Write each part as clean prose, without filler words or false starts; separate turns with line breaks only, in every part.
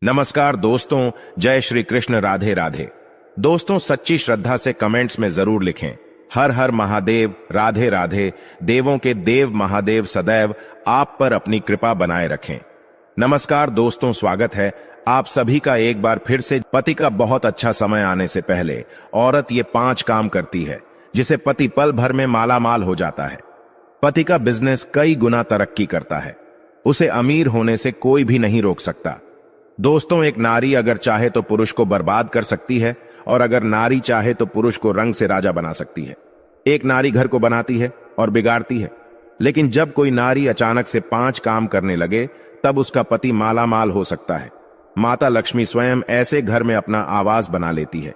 नमस्कार दोस्तों, जय श्री कृष्ण, राधे राधे। दोस्तों, सच्ची श्रद्धा से कमेंट्स में जरूर लिखें हर हर महादेव, राधे राधे। देवों के देव महादेव सदैव आप पर अपनी कृपा बनाए रखें। नमस्कार दोस्तों, स्वागत है आप सभी का एक बार फिर से। पति का बहुत अच्छा समय आने से पहले औरत ये 5 काम करती है जिसे पति पल भर में मालामाल हो जाता है। पति का बिजनेस कई गुना तरक्की करता है, उसे अमीर होने से कोई भी नहीं रोक सकता। दोस्तों, एक नारी अगर चाहे तो पुरुष को बर्बाद कर सकती है, और अगर नारी चाहे तो पुरुष को रंग से राजा बना सकती है। एक नारी घर को बनाती है और बिगाड़ती है, लेकिन जब कोई नारी अचानक से 5 काम करने लगे तब उसका पति मालामाल हो सकता है। माता लक्ष्मी स्वयं ऐसे घर में अपना आवास बना लेती है।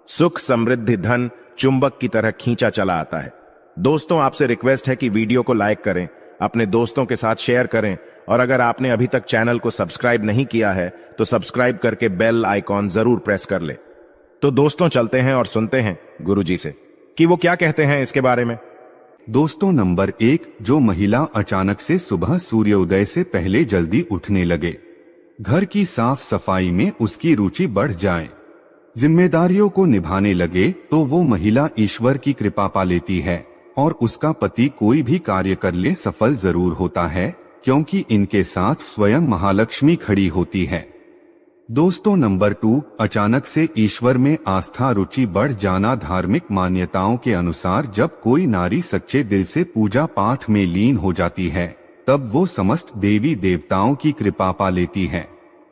सुख, समृद्धि, धन चुंबक की तरह खींचा चला आता है। दोस्तों, आपसे रिक्वेस्ट है कि वीडियो को लाइक करें, अपने दोस्तों के साथ शेयर करें, और अगर आपने अभी तक चैनल को सब्सक्राइब नहीं किया है तो सब्सक्राइब करके बेल आइकॉन जरूर प्रेस कर ले। तो दोस्तों, चलते हैं और सुनते हैं गुरुजी से कि वो क्या कहते हैं इसके बारे में।
दोस्तों, नंबर 1, जो महिला अचानक से सुबह सूर्योदय से पहले जल्दी उठने लगे, घर की साफ सफाई में उसकी रुचि बढ़ जाए, जिम्मेदारियों को निभाने लगे, तो वो महिला ईश्वर की कृपा पा लेती है और उसका पति कोई भी कार्य कर ले सफल जरूर होता है, क्योंकि इनके साथ स्वयं महालक्ष्मी खड़ी होती है। दोस्तों, नंबर 2, अचानक से ईश्वर में आस्था, रुचि बढ़ जाना। धार्मिक मान्यताओं के अनुसार जब कोई नारी सच्चे दिल से पूजा पाठ में लीन हो जाती है तब वो समस्त देवी देवताओं की कृपा पा लेती है।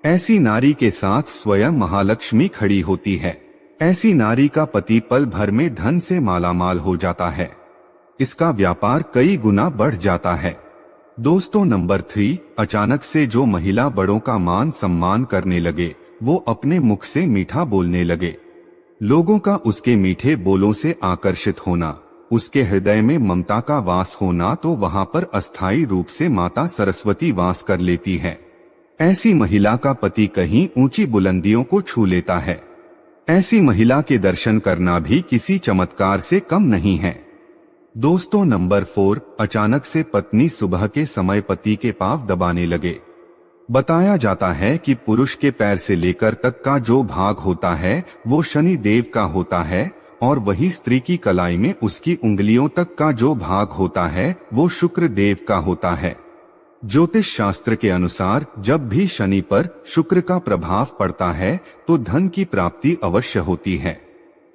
ऐसी नारी के साथ स्वयं महालक्ष्मी खड़ी होती है। ऐसी नारी का पति पल भर में धन से मालामाल हो जाता है, इसका व्यापार कई गुना बढ़ जाता है। दोस्तों, नंबर 3, अचानक से जो महिला बड़ों का मान सम्मान करने लगे, वो अपने मुख से मीठा बोलने लगे, लोगों का उसके मीठे बोलों से आकर्षित होना, उसके हृदय में ममता का वास होना, तो वहां पर अस्थायी रूप से माता सरस्वती वास कर लेती है। ऐसी महिला का पति कहीं ऊंची बुलंदियों को छू लेता है। ऐसी महिला के दर्शन करना भी किसी चमत्कार से कम नहीं है। दोस्तों, नंबर 4, अचानक से पत्नी सुबह के समय पति के पांव दबाने लगे। बताया जाता है कि पुरुष के पैर से लेकर तक का जो भाग होता है वो शनि देव का होता है, और वही स्त्री की कलाई में उसकी उंगलियों तक का जो भाग होता है वो शुक्र देव का होता है। ज्योतिष शास्त्र के अनुसार जब भी शनि पर शुक्र का प्रभाव पड़ता है तो धन की प्राप्ति अवश्य होती है।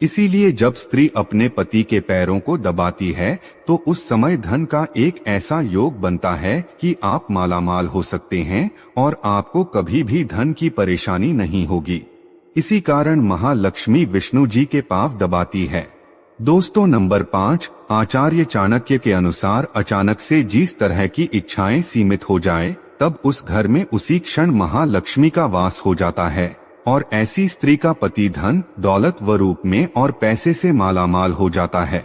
इसीलिए जब स्त्री अपने पति के पैरों को दबाती है तो उस समय धन का एक ऐसा योग बनता है कि आप मालामाल हो सकते हैं और आपको कभी भी धन की परेशानी नहीं होगी। इसी कारण महालक्ष्मी विष्णु जी के पांव दबाती है। दोस्तों, नंबर 5, आचार्य चाणक्य के अनुसार अचानक से जिस तरह की इच्छाएं सीमित हो जाए तब उस घर में उसी क्षण महालक्ष्मी का वास हो जाता है, और ऐसी स्त्री का पति धन, दौलत व रूप में और पैसे से मालामाल हो जाता है।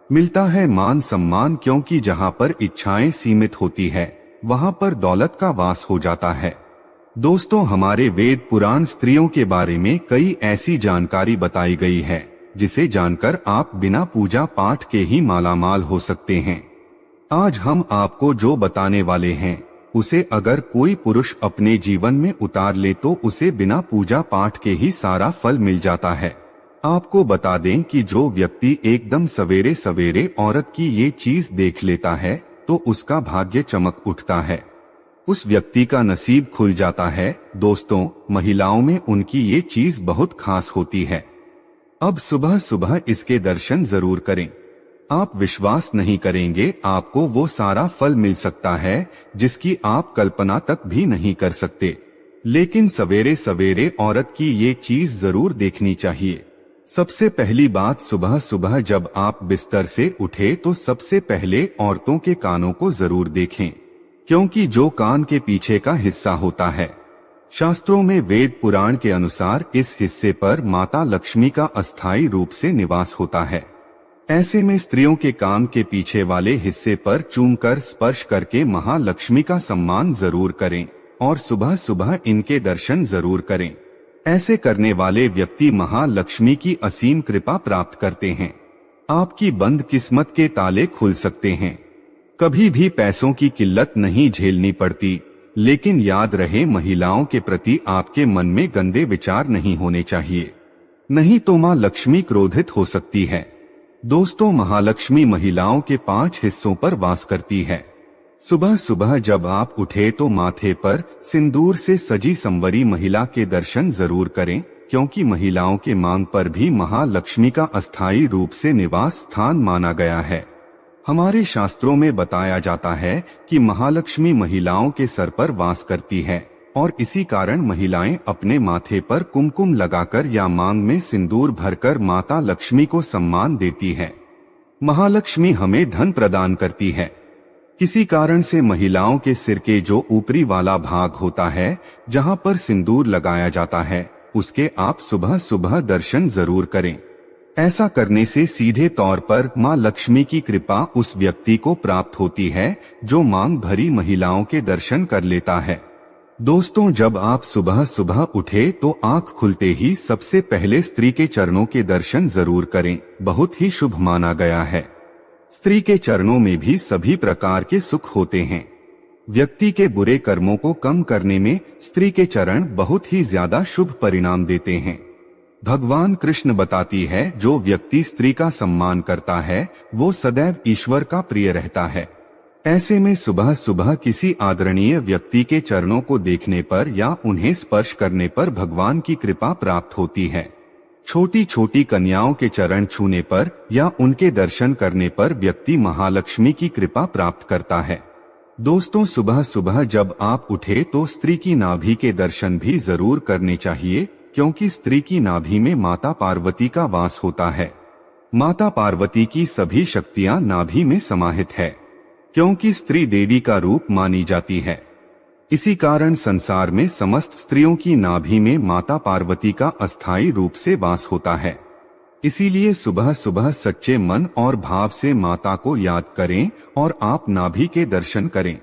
मिलता है मान सम्मान, क्योंकि जहां पर इच्छाएं सीमित होती है वहां पर दौलत का वास हो जाता है। दोस्तों, हमारे वेद पुराण स्त्रियों के बारे में कई ऐसी जानकारी बताई गई है जिसे जानकर आप बिना पूजा पाठ के ही मालामाल हो सकते हैं। आज हम आपको जो बताने वाले हैं उसे अगर कोई पुरुष अपने जीवन में उतार ले तो उसे बिना पूजा पाठ के ही सारा फल मिल जाता है। आपको बता दें कि जो व्यक्ति एकदम सवेरे सवेरे औरत की ये चीज देख लेता है तो उसका भाग्य चमक उठता है, उस व्यक्ति का नसीब खुल जाता है। दोस्तों, महिलाओं में उनकी ये चीज बहुत खास होती है। अब सुबह सुबह इसके दर्शन जरूर करें। आप विश्वास नहीं करेंगे, आपको वो सारा फल मिल सकता है जिसकी आप कल्पना तक भी नहीं कर सकते। लेकिन सवेरे सवेरे औरत की ये चीज जरूर देखनी चाहिए। सबसे पहली बात, सुबह सुबह जब आप बिस्तर से उठे तो सबसे पहले औरतों के कानों को जरूर देखें, क्योंकि जो कान के पीछे का हिस्सा होता है, शास्त्रों में वेद पुराण के अनुसार इस हिस्से पर माता लक्ष्मी का अस्थायी रूप से निवास होता है। ऐसे में स्त्रियों के कान के पीछे वाले हिस्से पर चूमकर स्पर्श करके महालक्ष्मी का सम्मान जरूर करें और सुबह सुबह इनके दर्शन जरूर करें। ऐसे करने वाले व्यक्ति महालक्ष्मी की असीम कृपा प्राप्त करते हैं। आपकी बंद किस्मत के ताले खुल सकते हैं। कभी भी पैसों की किल्लत नहीं झेलनी पड़ती। लेकिन याद रहे, महिलाओं के प्रति आपके मन में गंदे विचार नहीं होने चाहिए, नहीं तो मां लक्ष्मी क्रोधित हो सकती है। दोस्तों, महालक्ष्मी महिलाओं के 5 हिस्सों पर वास करती है। सुबह सुबह जब आप उठे तो माथे पर सिंदूर से सजी संवरी महिला के दर्शन जरूर करें, क्योंकि महिलाओं के मांग पर भी महालक्ष्मी का अस्थायी रूप से निवास स्थान माना गया है। हमारे शास्त्रों में बताया जाता है कि महालक्ष्मी महिलाओं के सर पर वास करती है और इसी कारण महिलाएं अपने माथे पर कुमकुम लगाकर या मांग में सिंदूर भरकर माता लक्ष्मी को सम्मान देती है। महालक्ष्मी हमें धन प्रदान करती है। किसी कारण से महिलाओं के सिर के जो ऊपरी वाला भाग होता है, जहां पर सिंदूर लगाया जाता है, उसके आप सुबह सुबह दर्शन जरूर करें। ऐसा करने से सीधे तौर पर मां लक्ष्मी की कृपा उस व्यक्ति को प्राप्त होती है जो मांग भरी महिलाओं के दर्शन कर लेता है। दोस्तों, जब आप सुबह सुबह उठे तो आंख खुलते ही सबसे पहले स्त्री के चरणों के दर्शन जरूर करें, बहुत ही शुभ माना गया है। स्त्री के चरणों में भी सभी प्रकार के सुख होते हैं। व्यक्ति के बुरे कर्मों को कम करने में स्त्री के चरण बहुत ही ज्यादा शुभ परिणाम देते हैं। भगवान कृष्ण बताती है, जो व्यक्ति स्त्री का सम्मान करता है वो सदैव ईश्वर का प्रिय रहता है। ऐसे में सुबह सुबह किसी आदरणीय व्यक्ति के चरणों को देखने पर या उन्हें स्पर्श करने पर भगवान की कृपा प्राप्त होती है। छोटी छोटी कन्याओं के चरण छूने पर या उनके दर्शन करने पर व्यक्ति महालक्ष्मी की कृपा प्राप्त करता है। दोस्तों, सुबह सुबह जब आप उठे तो स्त्री की नाभि के दर्शन भी जरूर करने चाहिए, क्योंकि स्त्री की नाभि में माता पार्वती का वास होता है। माता पार्वती की सभी शक्तियां नाभि में समाहित है, क्योंकि स्त्री देवी का रूप मानी जाती है। इसी कारण संसार में समस्त स्त्रियों की नाभि में माता पार्वती का अस्थायी रूप से वास होता है। इसीलिए सुबह सुबह सच्चे मन और भाव से माता को याद करें और आप नाभि के दर्शन करें।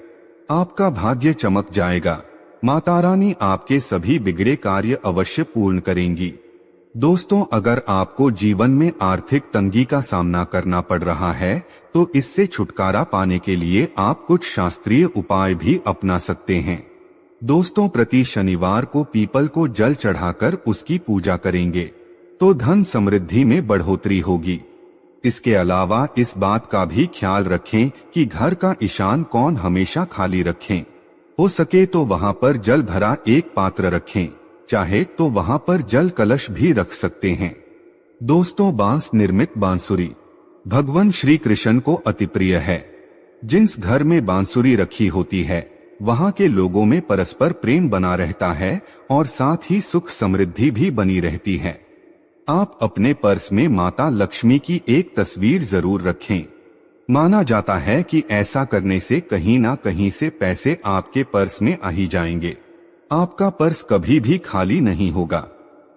आपका भाग्य चमक जाएगा। माता रानी आपके सभी बिगड़े कार्य अवश्य पूर्ण करेंगी। दोस्तों, अगर आपको जीवन में आर्थिक तंगी का सामना करना पड़ रहा है तो इससे छुटकारा पाने के लिए आप कुछ शास्त्रीय उपाय भी अपना सकते हैं। दोस्तों, प्रति शनिवार को पीपल को जल चढ़ाकर उसकी पूजा करेंगे तो धन समृद्धि में बढ़ोतरी होगी। इसके अलावा इस बात का भी ख्याल रखें कि घर का ईशान कोण हमेशा खाली रखें। हो सके तो वहां पर जल भरा एक पात्र रखें, चाहे तो वहां पर जल कलश भी रख सकते हैं। दोस्तों, बांस निर्मित बांसुरी भगवान श्री कृष्ण को अति प्रिय है। जिस घर में बांसुरी रखी होती है वहां के लोगों में परस्पर प्रेम बना रहता है और साथ ही सुख समृद्धि भी बनी रहती है। आप अपने पर्स में माता लक्ष्मी की एक तस्वीर जरूर रखें। माना जाता है कि ऐसा करने से कहीं ना कहीं से पैसे आपके पर्स में आ ही जाएंगे। आपका पर्स कभी भी खाली नहीं होगा।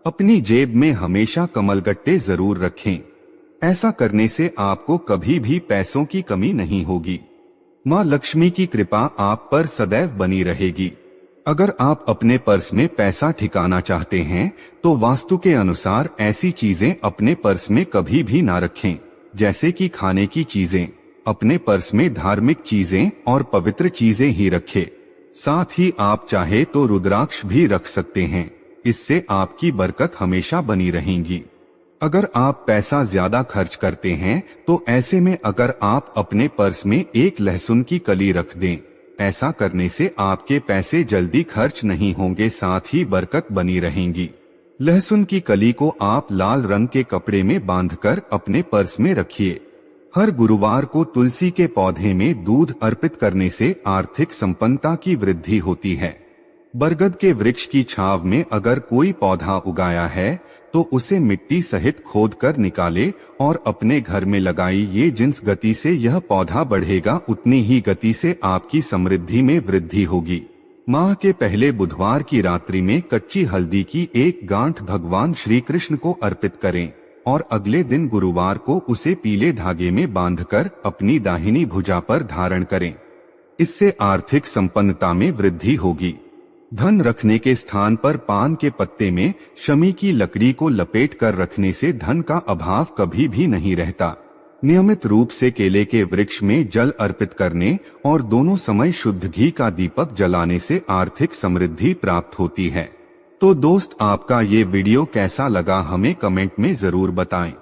अपनी जेब में हमेशा कमलगट्टे जरूर रखें। ऐसा करने से आपको कभी भी पैसों की कमी नहीं होगी। मां लक्ष्मी की कृपा आप पर सदैव बनी रहेगी। अगर आप अपने पर्स में पैसा ठिकाना चाहते हैं तो वास्तु के अनुसार ऐसी चीजें अपने पर्स में कभी भी ना रखें, जैसे कि खाने की चीजें। अपने पर्स में धार्मिक चीजें और पवित्र चीजें ही रखें। साथ ही आप चाहे तो रुद्राक्ष भी रख सकते हैं, इससे आपकी बरकत हमेशा बनी रहेगी। अगर आप पैसा ज्यादा खर्च करते हैं तो ऐसे में अगर आप अपने पर्स में एक लहसुन की कली रख दें, ऐसा करने से आपके पैसे जल्दी खर्च नहीं होंगे, साथ ही बरकत बनी रहेंगी। लहसुन की कली को आप लाल रंग के कपड़े में बांधकर अपने पर्स में रखिए। हर गुरुवार को तुलसी के पौधे में दूध अर्पित करने से आर्थिक संपन्नता की वृद्धि होती है। बरगद के वृक्ष की छांव में अगर कोई पौधा उगाया है तो उसे मिट्टी सहित खोदकर निकाले और अपने घर में लगाइए। जिस गति से यह पौधा बढ़ेगा उतनी ही गति से आपकी समृद्धि में वृद्धि होगी। माह के पहले बुधवार की रात्रि में कच्ची हल्दी की एक गांठ भगवान श्री कृष्ण को अर्पित करें और अगले दिन गुरुवार को उसे पीले धागे में बांधकर अपनी दाहिनी भुजा पर धारण करें। इससे आर्थिक संपन्नता में वृद्धि होगी। धन रखने के स्थान पर पान के पत्ते में शमी की लकड़ी को लपेट कर रखने से धन का अभाव कभी भी नहीं रहता। नियमित रूप से केले के वृक्ष में जल अर्पित करने और दोनों समय शुद्ध घी का दीपक जलाने से आर्थिक समृद्धि प्राप्त होती है। तो दोस्त, आपका ये वीडियो कैसा लगा हमें कमेंट में जरूर बताएं।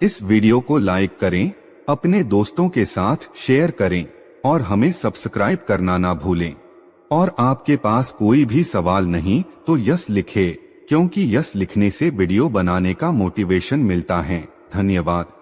इस वीडियो को लाइक करें, अपने दोस्तों के साथ शेयर करें और हमें सब्सक्राइब करना ना भूलें। और आपके पास कोई भी सवाल नहीं तो यस लिखें, क्योंकि यस लिखने से वीडियो बनाने का मोटिवेशन मिलता है। धन्यवाद।